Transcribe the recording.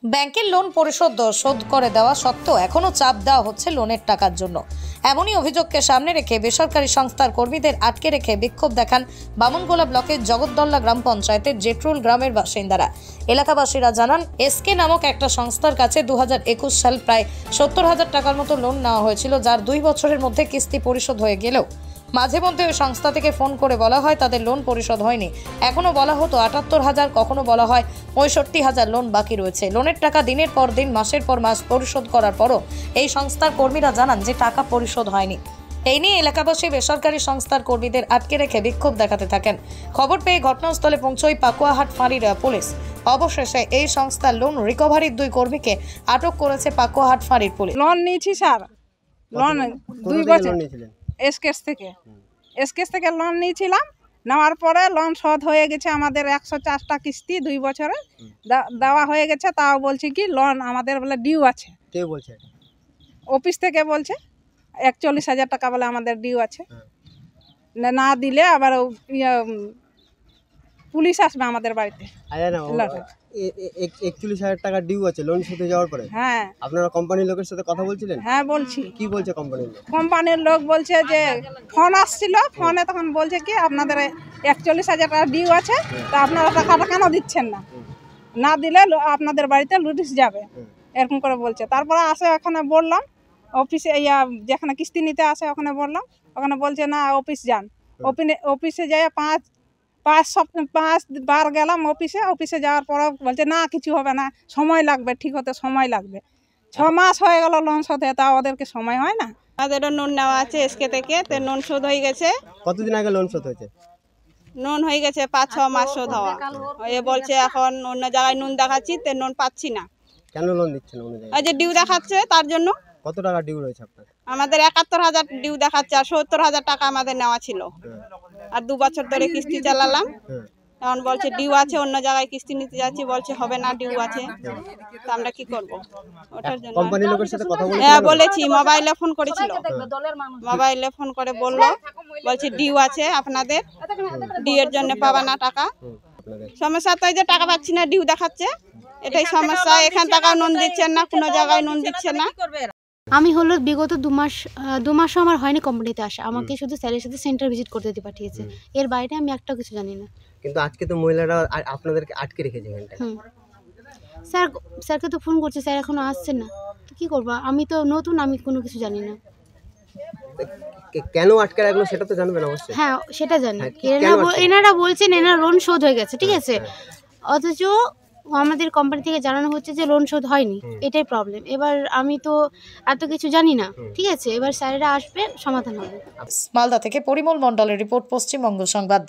ব্যাংকের লোন পরিশোধ শোধ করে দেওয়া সত্ত্বেও এখনো চাপ দেওয়া হচ্ছে লোনের টাকার জন্য। এমনই অভিযোগকে সামনে রেখে বেসরকারি সংস্থার কর্মীদের আটকে রেখে বিক্ষোভ দেখান বামনগোলা ব্লকের জগদ্দল্লা গ্রাম পঞ্চায়েতের জেটরুল গ্রামের বাসিন্দারা। এলাকাবাসীরা জানান, এসকে নামক একটা সংস্থার কাছে 2021 সাল প্রায় 70,000 টাকার মতো লোন নেওয়া হয়েছিল, যার 2 বছরের মধ্যে কিস্তি পরিশোধ হয়ে গেলেও মাঝে মধ্যে ওই সংস্থা থেকে ফোন করে বলা হয় তাদের লোন পরিশোধ হয়নি। এখনো বলা হতো 78,000, কখনো বলা হয় 65,000 লোন বাকি রয়েছে। লোনের টাকা দিনের পর দিন, মাসের পর মাস পরিশোধ করার পরও এই সংস্থার কর্মীরা জানান যে টাকা পরিশোধ হয়নি। এই নিয়ে এলাকাবাসী বেসরকারি সংস্থার কর্মীদের আটকে রেখে বিক্ষোভ দেখাতে থাকেন। খবর পেয়ে ঘটনাস্থলে পৌঁছয় পাকুয়াহাট ফাঁড়ির পুলিশ। অবশেষে এই সংস্থার লোন রিকভারির 2 কর্মীকে আটক করেছে পাকুয়াহাট ফাঁড়ির পুলিশ। লোন নিয়েছি স্যার, লোন 2 বছর এসকেস থেকে লোন নিয়েছিলাম। নেওয়ার পরে লোন শোধ হয়ে গেছে, আমাদের 104টা কিস্তি 2 বছরে দেওয়া হয়ে গেছে। তাও বলছি কি লোন আমাদের বলে ডিউ আছে। কে বলছে? অফিস থেকে বলছে 41,000 টাকা বলে আমাদের ডিউ আছে। না দিলে আবার পুলিশ আসবে আমাদের বাড়িতে। 41,000 টাকা ডিউ আছে লোন শোধ হয়ে যাওয়ার পরে। হ্যাঁ, আপনারা কোম্পানির লোকের সাথে কথা বলছিলেন? হ্যাঁ বলছি। কি বলছে কোম্পানির লোক? কোম্পানির লোক বলছে যে ফোন আসছিল, ফোনে তখন বলছে কি আপনাদের 41,000 টাকা ডিউ আছে, তা আপনারা টাকাটা কেন দিচ্ছেন না? না দিলে আপনাদের বাড়িতে নোটিশ যাবে, এরকম করে বলছে। তারপরে আসে, ওখানে বললাম অফিসে, যেখানে কিস্তি নিতে আসে ওখানে বললাম, ওখানে বলছে না অফিস যান। অফিসে যাই 5 বার গেলাম অফিসে যাওয়ার পর বলছে না কিছু হবে না, সময় লাগবে, ঠিক হতে সময় লাগবে। 6 মাস হয়ে গেল লোন শোধ, তা ওদেরকে সময় হয় না? আমাদেরও লোন নেওয়া আছে এসকে থেকে, তো লোন শোধ হয়ে গেছে। কতদিন আগে লোন শোধ হয়েছে? লোন হয়ে গেছে 5-6 মাস শোধ হওয়া। এ বলছে এখন অন্য জায়গায় নুন দেখাচ্ছি, তো লোন পাচ্ছি না। কেন লোন দিচ্ছেন অন্য জায়গায়? ওই যে ডিউ দেখাচ্ছে তার জন্য। কত টাকা ডিউ রয়েছে আপনার? আমাদের 71,000 ডিউ দেখাচ্ছে, আর 70,000 টাকা আমাদের নেওয়া ছিল। আর 2 বছর ধরে কিস্তি চালালাম। এখন বলছে ডিউ আছে, অন্য জায়গায় কিস্তি নিতে যাচ্ছি, বলছে হবে না, ডিউ আছে। তো আমরা কি করব? ওটার জন্য কোম্পানির লোকের সাথে কথা বলছিলেন? হ্যাঁ বলেছি, মোবাইলে ফোন করেছিল। মোবাইলে ফোন করে বলছে ডিউ আছে আপনাদের, ডিউ এর জন্য পাবা না টাকা। সমস্যা তো এই যে টাকা পাচ্ছি না, ডিউ দেখাচ্ছে, এটাই সমস্যা। এখান টাকাও নুন দিচ্ছেন না, কোনো জায়গায় নুন দিচ্ছে না। আমি হলো বিগত 2 মাসও আমার হয়নি কোম্পানিতে আসা, আমাকে শুধু স্যারের সাথে সেন্টার ভিজিট করতে দিয়ে পাঠিয়েছে। এর বাইরে আমি একটা কিছু জানি না। কিন্তু আজকে তো মহিলারা আপনাদেরকে আটকে রেখেছে এখানটায়। স্যারকে তো ফোন করছে, স্যার এখনো আসছেন না। তো কি করবো, আমি তো নতুন, আমি কোনো কিছু জানি না। কেন আটকে রাখলো সেটা তো জানবেন অবশ্যই। হ্যাঁ সেটা জানি। এনারা বলছেন এনার লোন শোধ হয়ে গেছে, ঠিক আছে, অথচ আমাদের কোম্পানি থেকে জানানো হচ্ছে যে লোন শোধ হয়নি। এটাই প্রবলেম। এবার আমি তো এত কিছু জানি না, ঠিক আছে, এবার স্যারেরা আসবে, সমাধান হবে। মালদা থেকে পরিমল মণ্ডলের রিপোর্ট, পশ্চিমবঙ্গ সংবাদ।